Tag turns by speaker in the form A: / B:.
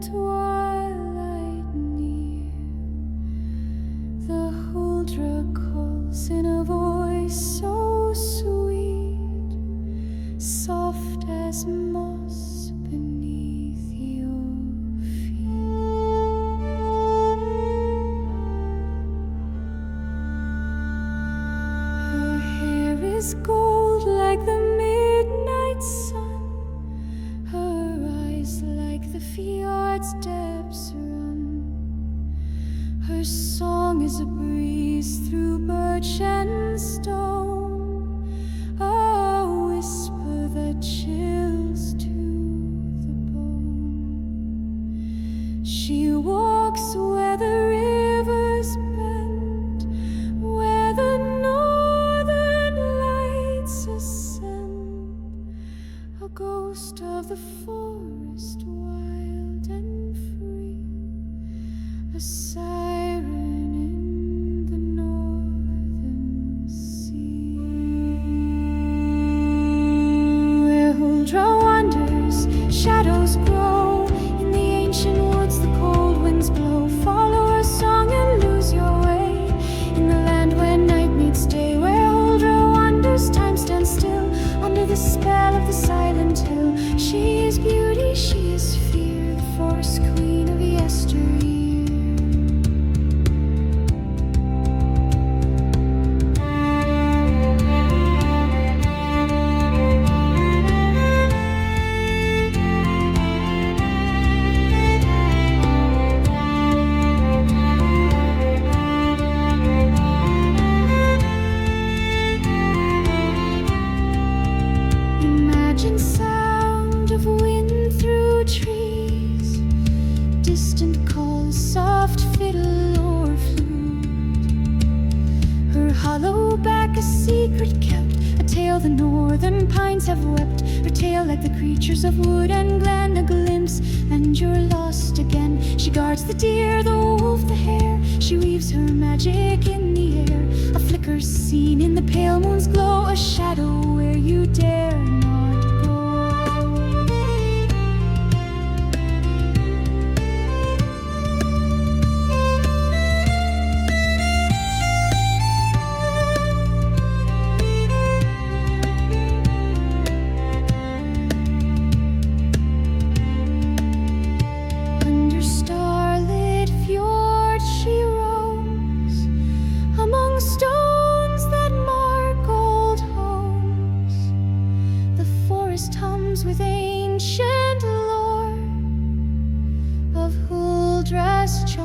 A: twilight near, the Huldra calls in a voice so sweet, soft as moss beneath your feet. Her hair is gold like the midnight sun, her eyes like the fjords' depths run. Her song is a breeze through birch and stone, a whisper that chills to the bone. She walks where the rivers bend, where the northern lights ascend, a ghost of the forest, wild and free, a siren in the northern sea. Where Huldra wanders, shadows grow. In the ancient woods, the cold winds blow. Follow her song and lose your way. In the land where night meets day, where Huldra wanders, time stands still under the spell of the silent hill. She is beauty, she is fear, the forest queen of yesteryear. Imagine sound of wind through trees, distant calls, soft fiddle or flute. Her hollow back a secret kept, a tale the northern pines have wept. Her tale like the creatures of wood and glen, a glimpse and you're lost again. She guards the deer, the wolf, the hare. She weaves her magic in the air. A flicker seen in the pale moon's glow, a shadow where you dare not go. Under starlit fjords she roams, among stones that mark old homes. The forest hums with ancient lore of Huldra's charm.